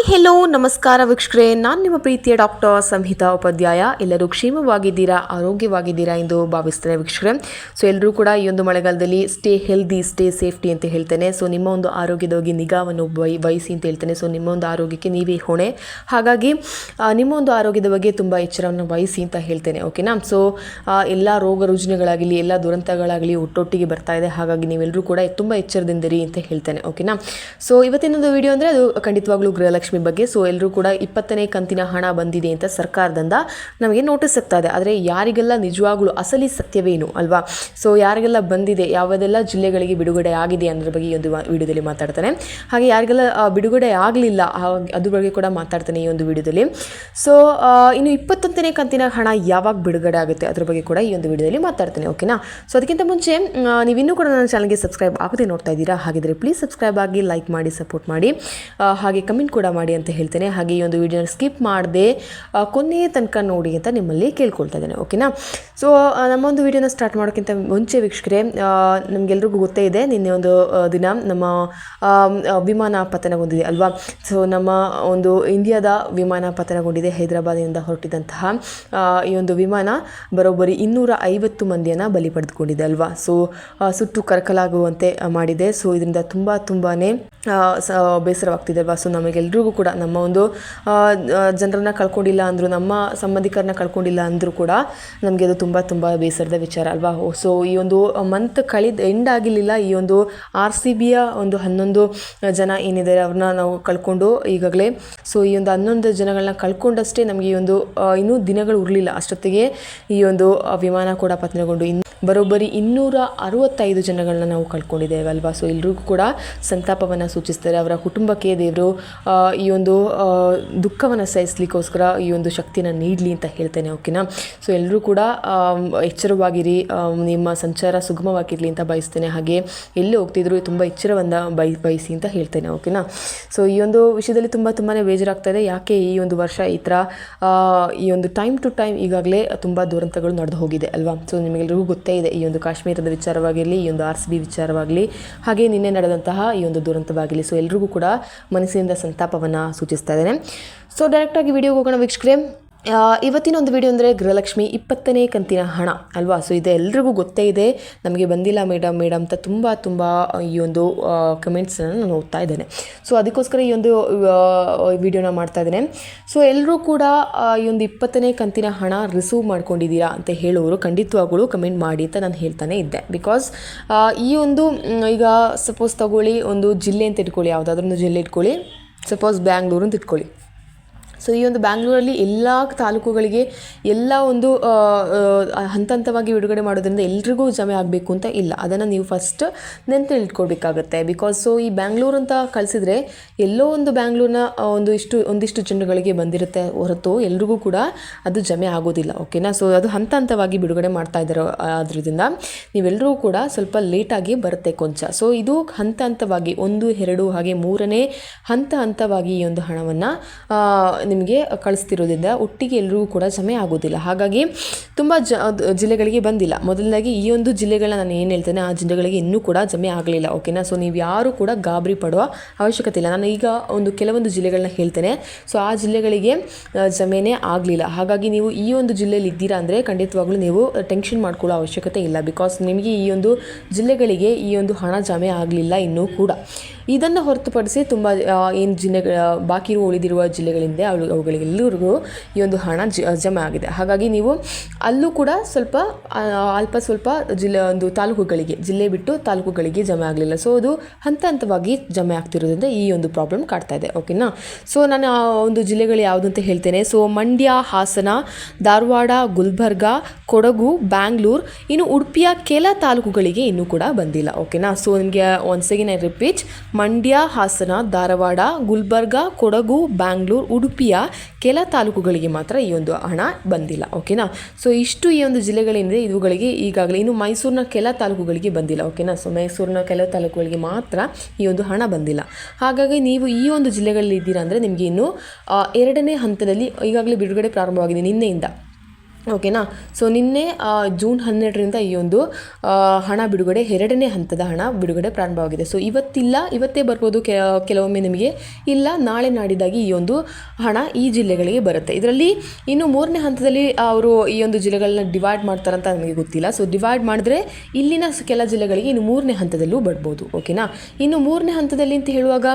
Hello ನಮಸ್ಕಾರ ವೀಕ್ಷಕರೇ, ನಾನು ನಿಮ್ಮ ಪ್ರೀತಿಯ ಡಾಕ್ಟರ್ ಸಂಹಿತಾ ಉಪಾಧ್ಯಾಯ. ಎಲ್ಲರೂ ಕ್ಷೇಮವಾಗಿದ್ದೀರಾ, ಆರೋಗ್ಯವಾಗಿದ್ದೀರಾ ಎಂದು ಭಾವಿಸ್ತೇನೆ ವೀಕ್ಷಕರೇ. ಸೊ ಎಲ್ಲರೂ ಕೂಡ ಈ ಒಂದು ಮಳೆಗಾಲದಲ್ಲಿ ಸ್ಟೇ ಹೆಲ್ದಿ, ಸ್ಟೇ ಸೇಫ್ಟಿ ಅಂತ ಹೇಳ್ತೇನೆ. ಸೊ ನಿಮ್ಮ ಒಂದು ಆರೋಗ್ಯದ ಬಗ್ಗೆ ನಿಗಾವನ್ನು ವಹಿಸಿ ಅಂತ ಹೇಳ್ತೇನೆ. ಸೊ ನಿಮ್ಮ ಒಂದು ಆರೋಗ್ಯಕ್ಕೆ ನೀವೇ ಹೊಣೆ. ಹಾಗಾಗಿ ನಿಮ್ಮ ಒಂದು ಆರೋಗ್ಯದ ಬಗ್ಗೆ ತುಂಬ ಎಚ್ಚರವನ್ನು ವಹಿಸಿ ಅಂತ ಹೇಳ್ತೇನೆ. ಓಕೆನಾ. ಸೊ ಎಲ್ಲ ರೋಗ ರುಜಿನಗಳಾಗಲಿ, ಎಲ್ಲ ದುರಂತಗಳಾಗಲಿ ಒಟ್ಟೊಟ್ಟಿಗೆ ಬರ್ತಾ ಇದೆ. ಹಾಗಾಗಿ ನೀವೆಲ್ಲರೂ ಕೂಡ ತುಂಬ ಎಚ್ಚರದಿಂದಿರಿ ಅಂತ ಹೇಳ್ತೇನೆ. ಓಕೆನಾ. ಸೊ ಇವತ್ತಿನೊಂದು ವಿಡಿಯೋ ಅಂದರೆ ಅದು ಖಂಡಿತವಾಗ್ಲೂ ಗೃಹಲಕ್ಷ್ಮಿ ಬಗ್ಗೆ. ಸೊ ಎಲ್ಲರೂ ಕೂಡ 20ನೇ ಕಂತಿನ ಹಣ ಬಂದಿದೆ ಅಂತ ಸರ್ಕಾರದಿಂದ ನಮಗೆ ನೋಟಿಸ್ ಸಿಗ್ತಾ ಇದೆ. ಆದರೆ ಯಾರಿಗೆಲ್ಲ ನಿಜವಾಗ್ಲೂ ಅಸಲಿ ಸತ್ಯವೇನು ಅಲ್ವಾ? ಸೊ ಯಾರಿಗೆಲ್ಲ ಬಂದಿದೆ, ಯಾವುದೆಲ್ಲ ಜಿಲ್ಲೆಗಳಿಗೆ ಬಿಡುಗಡೆ ಆಗಿದೆ ಅನ್ನೋದ್ರ ಬಗ್ಗೆ ಈ ಒಂದು ವಿಡಿಯೋದಲ್ಲಿ ಮಾತಾಡ್ತಾನೆ. ಹಾಗೆ ಯಾರಿಗೆಲ್ಲ ಬಿಡುಗಡೆ ಆಗಲಿಲ್ಲ ಅದ್ರ ಬಗ್ಗೆ ಕೂಡ ಮಾತಾಡ್ತಾನೆ ಈ ಒಂದು ವಿಡಿಯೋದಲ್ಲಿ. ಸೊ ಇನ್ನು 21ನೇ ಕಂತಿನ ಹಣ ಯಾವಾಗ ಬಿಡುಗಡೆ ಆಗುತ್ತೆ ಅದ್ರ ಬಗ್ಗೆ ಕೂಡ ಈ ಒಂದು ವಿಡಿಯೋದಲ್ಲಿ ಮಾತಾಡ್ತೇನೆ. ಓಕೆನಾ. ಸೊ ಅದಕ್ಕಿಂತ ಮುಂಚೆ ನೀವಿನ್ನೂ ಕೂಡ ನನ್ನ ಚಾನಲ್ಗೆ ಸಬ್ಸ್ಕ್ರೈಬ್ ಆಗದೆ ನೋಡ್ತಾ ಇದ್ದೀರಾ, ಹಾಗಿದ್ರೆ ಪ್ಲೀಸ್ ಸಬ್ಸ್ಕ್ರೈಬ್ ಆಗಿ, ಲೈಕ್ ಮಾಡಿ, ಸಪೋರ್ಟ್ ಮಾಡಿ, ಹಾಗೆ ಕಮೆಂಟ್ ಕೂಡ ಮಾಡಿ ಅಂತ ಹೇಳ್ತೇನೆ. ಹಾಗೆ ಈ ಒಂದು ವಿಡಿಯೋನ ಸ್ಕಿಪ್ ಮಾಡದೆ ಕೊನೆಯ ತನಕ ನೋಡಿ ಅಂತ ನಿಮ್ಮಲ್ಲಿ ಕೇಳ್ಕೊಳ್ತಾ ಇದ್ದೇನೆ. ಓಕೆನಾ. ಸೊ ನಮ್ಮ ಒಂದು ವಿಡಿಯೋನ ಸ್ಟಾರ್ಟ್ ಮಾಡೋಕ್ಕಿಂತ ಮುಂಚೆ ವೀಕ್ಷಕರೇ, ನಮಗೆಲ್ರಿಗೂ ಗೊತ್ತೇ ಇದೆ ನಿನ್ನೆ ಒಂದು ದಿನ ನಮ್ಮ ವಿಮಾನ ಪತನಗೊಂಡಿದೆ ಅಲ್ವಾ? ಸೊ ನಮ್ಮ ಒಂದು ಇಂಡಿಯಾದ ವಿಮಾನ ಪತನಗೊಂಡಿದೆ. ಹೈದರಾಬಾದಿನಿಂದ ಹೊರಟಿದಂತಹ ಈ ಒಂದು ವಿಮಾನ ಬರೋಬ್ಬರಿ 250 ಮಂದಿಯನ್ನು ಬಲಿ ಪಡೆದುಕೊಂಡಿದೆ ಅಲ್ವಾ? ಸೊ ಸುಟ್ಟು ಕರಕಲಾಗುವಂತೆ ಮಾಡಿದೆ. ಸೊ ಇದರಿಂದ ತುಂಬಾ ಬೇಸರವಾಗ್ತಿದೆ ಅಲ್ವಾ? ಸೊ ನಮಗೆಲ್ರಿಗೂ ಕೂಡ ನಮ್ಮ ಒಂದು ಜನರನ್ನ ಕಳ್ಕೊಂಡಿಲ್ಲ ಅಂದರು, ನಮ್ಮ ಸಂಬಂಧಿಕರನ್ನ ಕಳ್ಕೊಂಡಿಲ್ಲ ಅಂದರೂ ಕೂಡ ನಮಗೆ ಅದು ತುಂಬ ಬೇಸರದ ವಿಚಾರ ಅಲ್ವಾ? ಸೊ ಈ ಒಂದು ಮಂತ್ ಎಂಡ್ ಆಗಿರಲಿಲ್ಲ, ಈ ಒಂದು RCBಯ ಒಂದು 11 ಜನ ಏನಿದ್ದಾರೆ ಅವ್ರನ್ನ ನಾವು ಕಳ್ಕೊಂಡು ಈಗಾಗಲೇ. ಸೊ ಈ ಒಂದು 11 ಜನಗಳನ್ನ ಕಳ್ಕೊಂಡಷ್ಟೇ ನಮಗೆ ಈ ಒಂದು ಇನ್ನೂ ದಿನಗಳು ಉರಲಿಲ್ಲ ಅಷ್ಟೊತ್ತಿಗೆ ಈ ಒಂದು ವಿಮಾನ ಕೂಡ ಪತನಗೊಂಡು ಬರೋಬ್ಬರಿ 265 ಜನಗಳನ್ನ ನಾವು ಕಳ್ಕೊಂಡಿದ್ದೇವೆ ಅಲ್ವಾ? ಸೊ ಎಲ್ರಿಗೂ ಕೂಡ ಸಂತಾಪವನ್ನು ಸೂಚಿಸ್ತಾರೆ. ಅವರ ಕುಟುಂಬಕ್ಕೆ ದೇವರು ಈ ಒಂದು ದುಃಖವನ್ನು ಸಹಿಸಲಿಕ್ಕೋಸ್ಕರ ಈ ಒಂದು ಶಕ್ತಿನ ನೀಡಲಿ ಅಂತ ಹೇಳ್ತೇನೆ. ಓಕೆನಾ. ಸೊ ಎಲ್ಲರೂ ಕೂಡ ಎಚ್ಚರವಾಗಿರಿ, ನಿಮ್ಮ ಸಂಚಾರ ಸುಗಮವಾಗಿರಲಿ ಅಂತ ಬಯಸ್ತೇನೆ. ಹಾಗೆ ಎಲ್ಲಿ ಹೋಗ್ತಿದ್ರು ತುಂಬ ಎಚ್ಚರವನ್ನು ಬಯಸಿ ಅಂತ ಹೇಳ್ತೇನೆ. ಓಕೆನಾ. ಸೊ ಈ ಒಂದು ವಿಷಯದಲ್ಲಿ ತುಂಬಾ ಬೇಜಾರಾಗ್ತಾ ಇದೆ. ಯಾಕೆ ಈ ಒಂದು ವರ್ಷ ಈ ಥರ ಈ ಒಂದು ಟೈಮ್ ಟು ಟೈಮ್ ಈಗಾಗಲೇ ತುಂಬ ದುರಂತಗಳು ನಡೆದು ಹೋಗಿದೆ ಅಲ್ವಾ? ಸೊ ನಿಮಗೆಲ್ಲರಿಗೂ ಗೊತ್ತೇ ಇದೆ, ಈ ಒಂದು ಕಾಶ್ಮೀರದ ವಿಚಾರವಾಗಿರಲಿ, ಈ ಒಂದು RCB ವಿಚಾರವಾಗಲಿ, ಹಾಗೆ ನಿನ್ನೆ ನಡೆದಂತಹ ಈ ಒಂದು ದುರಂತವಾಗಲಿ. ಸೊ ಎಲ್ರಿಗೂ ಕೂಡ ಮನಸ್ಸಿನಿಂದ ಸಂತಾಪವನ್ನು ಸೂಚಿಸ್ತಾ ಇದ್ದೇನೆ. ಸೊ ಡೈರೆಕ್ಟಾಗಿ ವಿಡಿಯೋಗೆ ಹೋಗೋಣ ವೀಕ್ಷಕರೇ. ಇವತ್ತಿನ ಒಂದು ವಿಡಿಯೋ ಅಂದರೆ ಗೃಹಲಕ್ಷ್ಮಿ 20ನೇ ಕಂತಿನ ಹಣ ಅಲ್ವಾ? ಸೊ ಇದು ಎಲ್ರಿಗೂ ಗೊತ್ತೇ ಇದೆ, ನಮಗೆ ಬಂದಿಲ್ಲ ಮೇಡಮ್ ಅಂತ ತುಂಬ ಈ ಒಂದು ಕಮೆಂಟ್ಸನ್ನು ನಾನು ಓದ್ತಾ ಇದ್ದೇನೆ. ಸೊ ಅದಕ್ಕೋಸ್ಕರ ಈ ಒಂದು ವಿಡಿಯೋನ ಮಾಡ್ತಾ ಇದ್ದೇನೆ. ಸೊ ಎಲ್ಲರೂ ಕೂಡ ಈ ಒಂದು 20ನೇ ಕಂತಿನ ಹಣ ರಿಸೀವ್ ಮಾಡ್ಕೊಂಡಿದ್ದೀರಾ ಅಂತ ಹೇಳೋರು ಖಂಡಿತವಾಗ್ಲೂ ಕಮೆಂಟ್ ಮಾಡಿ ಅಂತ ನಾನು ಹೇಳ್ತಾನೆ ಇದ್ದೆ. ಬಿಕಾಸ್ ಈ ಒಂದು ಈಗ ಸಪೋಸ್ ತಗೊಳ್ಳಿ, ಒಂದು ಜಿಲ್ಲೆ ಅಂತ ಇಟ್ಕೊಳ್ಳಿ, ಯಾವುದಾದ್ರೂ ಒಂದು ಜಿಲ್ಲೆ ಇಟ್ಕೊಳ್ಳಿ, ಸಪೋಸ್ ಬ್ಯಾಂಗ್ಳೂರು ಅಂತ ಇಟ್ಕೊಳ್ಳಿ. ಸೊ ಈ ಒಂದು ಬ್ಯಾಂಗ್ಳೂರಲ್ಲಿ ಎಲ್ಲ ತಾಲೂಕುಗಳಿಗೆ ಎಲ್ಲ ಒಂದು ಹಂತವಾಗಿ ಬಿಡುಗಡೆ ಮಾಡೋದ್ರಿಂದ ಎಲ್ರಿಗೂ ಜಮೆ ಆಗಬೇಕು ಅಂತ ಇಲ್ಲ. ಅದನ್ನು ನೀವು ಫಸ್ಟ್ ನೆನಪಿಟ್ಕೊಳ್ಬೇಕಾಗತ್ತೆ. ಬಿಕಾಸ್ ಸೊ ಈ ಬ್ಯಾಂಗ್ಳೂರು ಅಂತ ಕಳಿಸಿದ್ರೆ ಎಲ್ಲೋ ಒಂದು ಬ್ಯಾಂಗ್ಳೂರಿನ ಒಂದಿಷ್ಟು ಜನಗಳಿಗೆ ಬಂದಿರುತ್ತೆ ಹೊರತು ಎಲ್ರಿಗೂ ಕೂಡ ಅದು ಜಮೆ ಆಗೋದಿಲ್ಲ. ಓಕೆನಾ. ಸೊ ಅದು ಹಂತವಾಗಿ ಬಿಡುಗಡೆ ಮಾಡ್ತಾ ಇದ್ದಾರೆ. ಅದರಿಂದ ನೀವೆಲ್ಲರೂ ಕೂಡ ಸ್ವಲ್ಪ ಲೇಟಾಗಿ ಬರುತ್ತೆ ಕೊಂಚ. ಸೊ ಇದು ಹಂತವಾಗಿ 1, 2 ಹಾಗೆ 3ನೇ ಹಂತವಾಗಿ ಈ ಒಂದು ಹಣವನ್ನು ನಿಮಗೆ ಕಳಿಸ್ತಿರೋದ್ರಿಂದ ಒಟ್ಟಿಗೆ ಎಲ್ಲರಿಗೂ ಕೂಡ ಜಮೆ ಆಗೋದಿಲ್ಲ. ಹಾಗಾಗಿ ತುಂಬ ಜಿಲ್ಲೆಗಳಿಗೆ ಬಂದಿಲ್ಲ. ಮೊದಲನೇದಾಗಿ ಈ ಒಂದು ಜಿಲ್ಲೆಗಳನ್ನ ನಾನು ಏನು ಹೇಳ್ತೇನೆ, ಆ ಜಿಲ್ಲೆಗಳಿಗೆ ಇನ್ನೂ ಕೂಡ ಜಮೆ ಆಗಲಿಲ್ಲ. ಓಕೆನಾ. ಸೊ ನೀವು ಯಾರು ಕೂಡ ಗಾಬರಿ ಪಡುವ ಅವಶ್ಯಕತೆ ಇಲ್ಲ. ನಾನು ಈಗ ಕೆಲವೊಂದು ಜಿಲ್ಲೆಗಳನ್ನ ಹೇಳ್ತೇನೆ. ಸೊ ಆ ಜಿಲ್ಲೆಗಳಿಗೆ ಜಮೆನೇ ಆಗಲಿಲ್ಲ. ಹಾಗಾಗಿ ನೀವು ಈ ಒಂದು ಜಿಲ್ಲೆಯಲ್ಲಿ ಇದ್ದೀರಾ ಅಂದರೆ ಖಂಡಿತವಾಗ್ಲೂ ನೀವು ಟೆನ್ಷನ್ ಮಾಡ್ಕೊಳ್ಳೋ ಅವಶ್ಯಕತೆ ಇಲ್ಲ. ಬಿಕಾಸ್ ನಿಮಗೆ ಈ ಒಂದು ಜಿಲ್ಲೆಗಳಿಗೆ ಈ ಒಂದು ಹಣ ಜಮೆ ಆಗಲಿಲ್ಲ ಇನ್ನೂ ಕೂಡ. ಇದನ್ನು ಹೊರತುಪಡಿಸಿ ತುಂಬ ಏನು ಜಿಲ್ಲೆಗಳ ಬಾಕಿ ಉಳಿದಿರುವ ಜಿಲ್ಲೆಗಳಿಂದ ಅವುಗಳಿಗೆಲ್ಲರಿಗೂ ಈ ಒಂದು ಹಣ ಜಮೆ ಆಗಿದೆ. ಹಾಗಾಗಿ ನೀವು ಅಲ್ಲೂ ಕೂಡ ಸ್ವಲ್ಪ ಒಂದು ತಾಲೂಕುಗಳಿಗೆ, ಜಿಲ್ಲೆ ಬಿಟ್ಟು ತಾಲೂಕುಗಳಿಗೆ ಜಮೆ ಆಗಲಿಲ್ಲ. ಸೊ ಅದು ಹಂತವಾಗಿ ಜಮೆ ಆಗ್ತಿರೋದ್ರಿಂದ ಈ ಒಂದು ಪ್ರಾಬ್ಲಮ್ ಕಾಡ್ತಾ ಇದೆ. ಓಕೆನಾ. ಸೊ ನಾನು ಆ ಒಂದು ಜಿಲ್ಲೆಗಳು ಯಾವುದು ಅಂತ ಹೇಳ್ತೇನೆ. ಸೊ ಮಂಡ್ಯ, ಹಾಸನ, ಧಾರವಾಡ, ಗುಲ್ಬರ್ಗ, ಕೊಡಗು, ಬ್ಯಾಂಗ್ಳೂರು, ಇನ್ನು ಉಡುಪಿಯ ಕೆಲ ತಾಲೂಕುಗಳಿಗೆ ಇನ್ನೂ ಕೂಡ ಬಂದಿಲ್ಲ. ಓಕೆನಾ. ಸೊ ನಿಮಗೆ once again I repeat, Mandya, Hassan, Dharwad, Gulbarga, Kodagu, Bangalore, ಉಡುಪಿಯ ಕೆಲ ತಾಲೂಕುಗಳಿಗೆ ಮಾತ್ರ ಈ ಒಂದು ಹಣ ಬಂದಿಲ್ಲ. ಓಕೆನಾ. ಸೊ ಇಷ್ಟು ಈ ಒಂದು ಜಿಲ್ಲೆಗಳೇನಿದೆ ಇವುಗಳಿಗೆ ಈಗಾಗಲೇ, ಇನ್ನು ಮೈಸೂರಿನ ಕೆಲ ತಾಲೂಕುಗಳಿಗೆ ಬಂದಿಲ್ಲ. ಓಕೆನಾ. ಸೊ ಮೈಸೂರಿನ ಕೆಲ ತಾಲೂಕುಗಳಿಗೆ ಮಾತ್ರ ಈ ಒಂದು ಹಣ ಬಂದಿಲ್ಲ. ಹಾಗಾಗಿ ನೀವು ಈ ಒಂದು ಜಿಲ್ಲೆಗಳಲ್ಲಿ ಇದ್ದೀರಾ ಅಂದರೆ ನಿಮಗೆ ಇನ್ನು 2ನೇ ಹಂತದಲ್ಲಿ ಈಗಾಗಲೇ ಬಿಡುಗಡೆ ಪ್ರಾರಂಭವಾಗಿದೆ ನಿನ್ನೆಯಿಂದ. ಓಕೆನಾ. ಸೊ ನಿನ್ನೆ ಜೂನ್ 12ರಿಂದ ಈ ಒಂದು ಹಣ ಬಿಡುಗಡೆ 2ನೇ ಹಂತದ ಹಣ ಬಿಡುಗಡೆ ಪ್ರಾರಂಭವಾಗಿದೆ. ಸೊ ಇವತ್ತೇ ಬರ್ಬೋದು, ಕೆಲವೊಮ್ಮೆ ನಿಮಗೆ ಇಲ್ಲ ನಾಳೆ ನಾಡಿದ್ದಾಗಿ ಈ ಒಂದು ಹಣ ಈ ಜಿಲ್ಲೆಗಳಿಗೆ ಬರುತ್ತೆ. ಇದರಲ್ಲಿ ಇನ್ನು 3ನೇ ಹಂತದಲ್ಲಿ ಅವರು ಈ ಒಂದು ಜಿಲ್ಲೆಗಳನ್ನ ಡಿವೈಡ್ ಮಾಡ್ತಾರಂತ ನನಗೆ ಗೊತ್ತಿಲ್ಲ. ಸೊ ಡಿವೈಡ್ ಮಾಡಿದ್ರೆ ಇಲ್ಲಿನ ಕೆಲ ಜಿಲ್ಲೆಗಳಿಗೆ ಇನ್ನು 3ನೇ ಹಂತದಲ್ಲೂ ಬರ್ಬೋದು. ಓಕೆನಾ. ಇನ್ನು 3ನೇ ಹಂತದಲ್ಲಿ ಅಂತ ಹೇಳುವಾಗ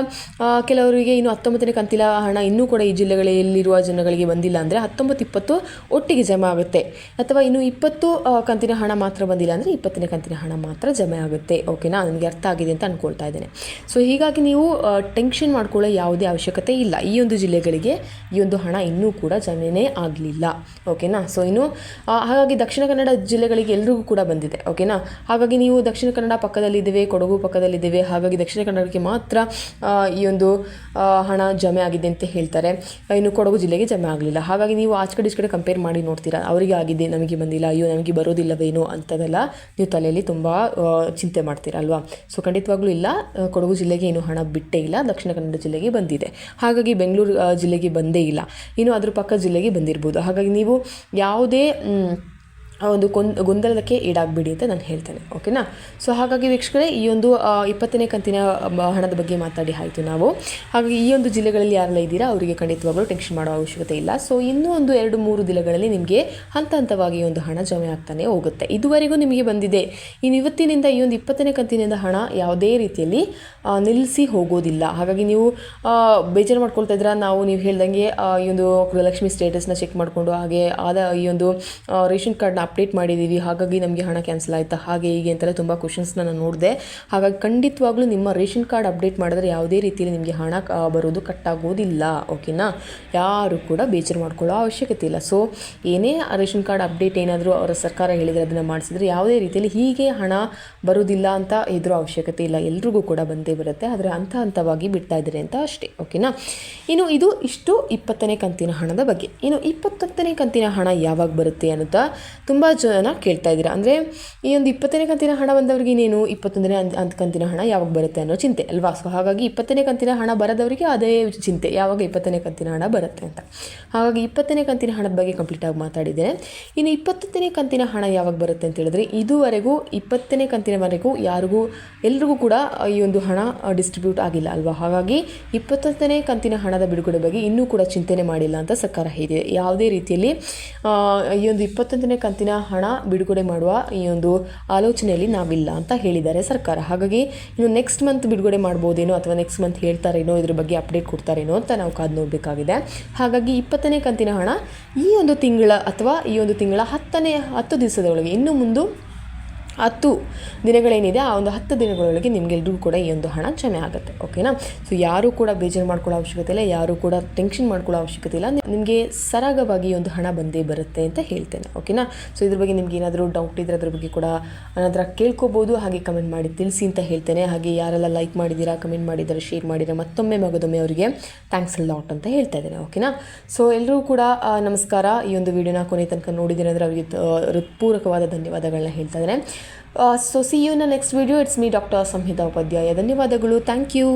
ಕೆಲವರಿಗೆ ಇನ್ನು 19ನೇ ಕಂತಿನ ಹಣ ಇನ್ನೂ ಕೂಡ ಈ ಜಿಲ್ಲೆಗಳಲ್ಲಿರುವ ಜನಗಳಿಗೆ ಬಂದಿಲ್ಲ ಅಂದರೆ 19-20 ಒಟ್ಟಿಗೆ ಜಮಾ ಆಗುತ್ತೆ. ಅಥವಾ ಇನ್ನು 20 ಕಂತಿನ ಹಣ ಮಾತ್ರ ಬಂದಿಲ್ಲ ಅಂದರೆ 20ನೇ ಕಂತಿನ ಹಣ ಮಾತ್ರ ಜಮೆ ಆಗುತ್ತೆ. ಓಕೆನಾ. ನನಗೆ ಅರ್ಥ ಆಗಿದೆ ಅಂತ ಅಂದ್ಕೊಳ್ತಾ ಇದ್ದೇನೆ. ಸೊ ಹೀಗಾಗಿ ನೀವು ಟೆನ್ಷನ್ ಮಾಡ್ಕೊಳ್ಳೋ ಯಾವುದೇ ಅವಶ್ಯಕತೆ ಇಲ್ಲ. ಈ ಒಂದು ಜಿಲ್ಲೆಗಳಿಗೆ ಈ ಒಂದು ಹಣ ಇನ್ನೂ ಕೂಡ ಜಮೆನೇ ಆಗಲಿಲ್ಲ. ಓಕೆನಾ. ಸೊ ಇನ್ನು ಹಾಗಾಗಿ ದಕ್ಷಿಣ ಕನ್ನಡ ಜಿಲ್ಲೆಗಳಿಗೆ ಎಲ್ರಿಗೂ ಕೂಡ ಬಂದಿದೆ. ಓಕೆನಾ. ಹಾಗಾಗಿ ನೀವು ದಕ್ಷಿಣ ಕನ್ನಡ ಪಕ್ಕದಲ್ಲಿದ್ದೇವೆ, ಕೊಡಗು ಪಕ್ಕದಲ್ಲಿದ್ದೇವೆ, ಹಾಗಾಗಿ ದಕ್ಷಿಣ ಕನ್ನಡಕ್ಕೆ ಮಾತ್ರ ಈ ಒಂದು ಹಣ ಜಮೆ ಆಗಿದೆ ಅಂತ ಹೇಳ್ತಾರೆ. ಇನ್ನು ಕೊಡಗು ಜಿಲ್ಲೆಗೆ ಜಮೆ ಆಗಲಿಲ್ಲ. ಹಾಗಾಗಿ ನೀವು ಆಚೆ ಕಡೆ ಈ ಕಡೆ ಕಂಪೇರ್ ಮಾಡಿ ನೋಡ್ತೀರಾ, ಅವರಿಗೆ ಆಗಿದೆ ನಮಗೆ ಬಂದಿಲ್ಲ, ಅಯ್ಯೋ ನಮಗೆ ಬರೋದಿಲ್ಲವೇನೋ ಅಂತದೆಲ್ಲ ನೀವು ತಲೆಯಲ್ಲಿ ತುಂಬ ಚಿಂತೆ ಮಾಡ್ತೀರಾ ಅಲ್ವಾ. ಸೊ ಖಂಡಿತವಾಗ್ಲೂ ಇಲ್ಲ, ಕೊಡಗು ಜಿಲ್ಲೆಗೆ ಇನ್ನೂ ಹಣ ಬಿಟ್ಟೇ ಇಲ್ಲ, ದಕ್ಷಿಣ ಕನ್ನಡ ಜಿಲ್ಲೆಗೆ ಬಂದಿದೆ. ಹಾಗಾಗಿ ಬೆಂಗಳೂರು ಜಿಲ್ಲೆಗೆ ಬಂದೇ ಇಲ್ಲ, ಇನ್ನು ಅದ್ರ ಪಕ್ಕ ಜಿಲ್ಲೆಗೆ ಬಂದಿರ್ಬೋದು. ಹಾಗಾಗಿ ನೀವು ಯಾವುದೇ ಒಂದು ಗೊಂದಲಕ್ಕೆ ಈಡಾಗಬೇಡಿ ಅಂತ ನಾನು ಹೇಳ್ತೇನೆ. ಓಕೆನಾ. ಸೊ ಹಾಗಾಗಿ ವೀಕ್ಷಕರೇ, ಈ ಒಂದು 20ನೇ ಕಂತಿನ ಹಣದ ಬಗ್ಗೆ ಮಾತಾಡಿ ಆಯಿತು ನಾವು. ಹಾಗಾಗಿ ಈ ಒಂದು ಜಿಲ್ಲೆಗಳಲ್ಲಿ ಯಾರೆಲ್ಲ ಇದ್ದೀರಾ ಅವರಿಗೆ ಖಂಡಿತವಾಗಲೂ ಟೆನ್ಷನ್ ಮಾಡೋ ಅವಶ್ಯಕತೆ ಇಲ್ಲ. ಸೊ ಇನ್ನೂ ಒಂದು 2-3 ದಿನಗಳಲ್ಲಿ ನಿಮಗೆ ಹಂತವಾಗಿ ಒಂದು ಹಣ ಜಮೆ ಆಗ್ತಾನೆ ಹೋಗುತ್ತೆ. ಇದುವರೆಗೂ ನಿಮಗೆ ಬಂದಿದೆ. ಇನ್ನು ಇವತ್ತಿನಿಂದ ಈ ಒಂದು 20ನೇ ಕಂತಿನಿಂದ ಹಣ ಯಾವುದೇ ರೀತಿಯಲ್ಲಿ ನಿಲ್ಲಿಸಿ ಹೋಗೋದಿಲ್ಲ. ಹಾಗಾಗಿ ನೀವು ಬೇಜಾರು ಮಾಡ್ಕೊಳ್ತಾ ಇದ್ದೀರಾ. ನೀವು ಹೇಳ್ದಂಗೆ ಈ ಒಂದು ಗೃಹಲಕ್ಷ್ಮಿ ಸ್ಟೇಟಸ್ನ ಚೆಕ್ ಮಾಡಿಕೊಂಡು ಹಾಗೆ ಈ ಒಂದು ರೇಷನ್ ಕಾರ್ಡ್ನ ಅಪ್ಡೇಟ್ ಮಾಡಿದ್ದೀವಿ, ಹಾಗಾಗಿ ನಮಗೆ ಹಣ ಕ್ಯಾನ್ಸಲ್ ಆಯಿತಾ, ಹಾಗೆ ಹೀಗೆ ಅಂತೆಲ್ಲ ತುಂಬ ಕ್ವಶನ್ಸ್ನ ನಾನು ನೋಡಿದೆ. ಹಾಗಾಗಿ ಖಂಡಿತವಾಗ್ಲೂ ನಿಮ್ಮ ರೇಷನ್ ಕಾರ್ಡ್ ಅಪ್ಡೇಟ್ ಮಾಡಿದ್ರೆ ಯಾವುದೇ ರೀತಿಯಲ್ಲಿ ನಿಮಗೆ ಹಣ ಬರೋದು ಕಟ್ಟಾಗೋದಿಲ್ಲ. ಓಕೆನಾ. ಯಾರು ಕೂಡ ಬೇಜಾರು ಮಾಡ್ಕೊಳ್ಳೋ ಅವಶ್ಯಕತೆ ಇಲ್ಲ. ಸೊ ಏನೇ ರೇಷನ್ ಕಾರ್ಡ್ ಅಪ್ಡೇಟ್ ಏನಾದರೂ ಅವರ ಸರ್ಕಾರ ಹೇಳಿದರೆ ಅದನ್ನು ಮಾಡಿಸಿದ್ರೆ ಯಾವುದೇ ರೀತಿಯಲ್ಲಿ ಹೀಗೆ ಹಣ ಬರೋದಿಲ್ಲ ಅಂತ ಇದ್ರೂ ಅವಶ್ಯಕತೆ ಇಲ್ಲ. ಎಲ್ರಿಗೂ ಕೂಡ ಬಂದೇ ಬರುತ್ತೆ, ಆದರೆ ಹಂತವಾಗಿ ಬಿಡ್ತಾ ಇದ್ದಾರೆ ಅಂತ ಅಷ್ಟೇ. ಓಕೆನಾ. ಇನ್ನು ಇಷ್ಟು 20ನೇ ಕಂತಿನ ಹಣದ ಬಗ್ಗೆ. ಇನ್ನು 21ನೇ ಕಂತಿನ ಹಣ ಯಾವಾಗ ಬರುತ್ತೆ ಅನ್ನೋದು ತುಂಬ ಜನ ಕೇಳ್ತಾ ಇದ್ದೀರಾ. ಅಂದರೆ ಈ ಒಂದು 20ನೇ ಕಂತಿನ ಹಣ ಬಂದವರಿಗೆ ಇನ್ನೇನು 21ನೇ ಕಂತಿನ ಹಣ ಯಾವಾಗ ಬರುತ್ತೆ ಅನ್ನೋ ಚಿಂತೆ ಅಲ್ವಾ. ಸೊ ಹಾಗಾಗಿ 20ನೇ ಕಂತಿನ ಹಣ ಬರದವರಿಗೆ ಅದೇ ಚಿಂತೆ, ಯಾವಾಗ 20ನೇ ಕಂತಿನ ಹಣ ಬರುತ್ತೆ ಅಂತ. ಹಾಗಾಗಿ 20ನೇ ಕಂತಿನ ಹಣದ ಬಗ್ಗೆ ಕಂಪ್ಲೀಟಾಗಿ ಮಾತಾಡಿದ್ದೇನೆ. ಇನ್ನು 21ನೇ ಕಂತಿನ ಹಣ ಯಾವಾಗ ಬರುತ್ತೆ ಅಂತ ಹೇಳಿದ್ರೆ, ಇದುವರೆಗೂ 20ನೇ ಕಂತಿನವರೆಗೂ ಎಲ್ರಿಗೂ ಕೂಡ ಈ ಒಂದು ಹಣ ಡಿಸ್ಟ್ರಿಬ್ಯೂಟ್ ಆಗಿಲ್ಲ ಅಲ್ವಾ. ಹಾಗಾಗಿ 21ನೇ ಕಂತಿನ ಹಣದ ಬಿಡುಗಡೆ ಬಗ್ಗೆ ಇನ್ನೂ ಕೂಡ ಚಿಂತನೆ ಮಾಡಿಲ್ಲ ಅಂತ ಸರ್ಕಾರ ಹೇಳಿದೆ. ಯಾವುದೇ ರೀತಿಯಲ್ಲಿ ಈ ಒಂದು 21ನೇ ಕಂತಿನ ಹಣ ಬಿಡುಗಡೆ ಮಾಡುವ ಈ ಒಂದು ಆಲೋಚನೆಯಲ್ಲಿ ನಾವಿಲ್ಲ ಅಂತ ಹೇಳಿದ್ದಾರೆ ಸರ್ಕಾರ. ಹಾಗಾಗಿ ಇನ್ನು ನೆಕ್ಸ್ಟ್ ಮಂತ್ ಬಿಡುಗಡೆ ಮಾಡ್ಬೋದೇನೋ ಅಥವಾ ನೆಕ್ಸ್ಟ್ ಮಂತ್ ಹೇಳ್ತಾರೇನೋ, ಇದ್ರ ಬಗ್ಗೆ ಅಪ್ಡೇಟ್ ಕೊಡ್ತಾರೇನೋ ಅಂತ ನಾವು ಕಾದು ನೋಡಬೇಕಾಗಿದೆ. ಹಾಗಾಗಿ 20ನೇ ಕಂತಿನ ಹಣ ಈ ಒಂದು ತಿಂಗಳ ಅಥವಾ ಈ ಒಂದು ತಿಂಗಳ 10 ದಿವಸದೊಳಗೆ, ಇನ್ನು ಮುಂದೆ 10 ದಿನಗಳೇನಿದೆ ಆ ಒಂದು 10 ದಿನಗಳೊಳಗೆ ನಿಮಗೆಲ್ರಿಗೂ ಕೂಡ ಈ ಒಂದು ಹಣ ಜಮೆ ಆಗುತ್ತೆ. ಓಕೆನಾ. ಸೊ ಯಾರೂ ಕೂಡ ಬೇಜಾರು ಮಾಡ್ಕೊಳ್ಳೋ ಅವಶ್ಯಕತೆ ಇಲ್ಲ, ಯಾರೂ ಕೂಡ ಟೆನ್ಷನ್ ಮಾಡ್ಕೊಳ್ಳೋ ಅವಶ್ಯಕತೆ ಇಲ್ಲ. ನಿಮಗೆ ಸರಾಗವಾಗಿ ಈ ಒಂದು ಹಣ ಬಂದೇ ಬರುತ್ತೆ ಅಂತ ಹೇಳ್ತೇನೆ. ಓಕೆನಾ. ಸೊ ಇದ್ರ ಬಗ್ಗೆ ನಿಮ್ಗೆ ಏನಾದರೂ ಡೌಟ್ ಇದ್ದರೆ ಅದ್ರ ಬಗ್ಗೆ ಕೂಡ ನನ್ನ ಕೇಳ್ಕೊಬೋದು, ಹಾಗೆ ಕಮೆಂಟ್ ಮಾಡಿ ತಿಳಿಸಿ ಅಂತ ಹೇಳ್ತೇನೆ. ಹಾಗೆ ಯಾರೆಲ್ಲ ಲೈಕ್ ಮಾಡಿದ್ದೀರಾ, ಕಮೆಂಟ್ ಮಾಡಿದ್ದಾರೆ, ಶೇರ್ ಮಾಡಿದ್ದೀರಾ, ಮತ್ತೊಮ್ಮೆ ಅವರಿಗೆ ಥ್ಯಾಂಕ್ಸ್ ಅ ಲಾಟ್ ಅಂತ ಹೇಳ್ತಾ ಇದ್ದೇನೆ. ಓಕೆನಾ. ಸೊ ಎಲ್ಲರೂ ಕೂಡ ನಮಸ್ಕಾರ. ಈ ಒಂದು ವಿಡಿಯೋನ ಕೊನೆ ತನಕ ನೋಡಿದ್ದೀನಿ ಅಂದರೆ ಅವರಿಗೆ ಹೃತ್ಪೂರ್ವಕವಾದ ಧನ್ಯವಾದಗಳನ್ನ ಹೇಳ್ತಾ ಇದ್ದೇನೆ. So see you in the next video. It's me, Dr. Samhita Upadhyaya. ಧನ್ಯವಾದಗಳು. Thank you.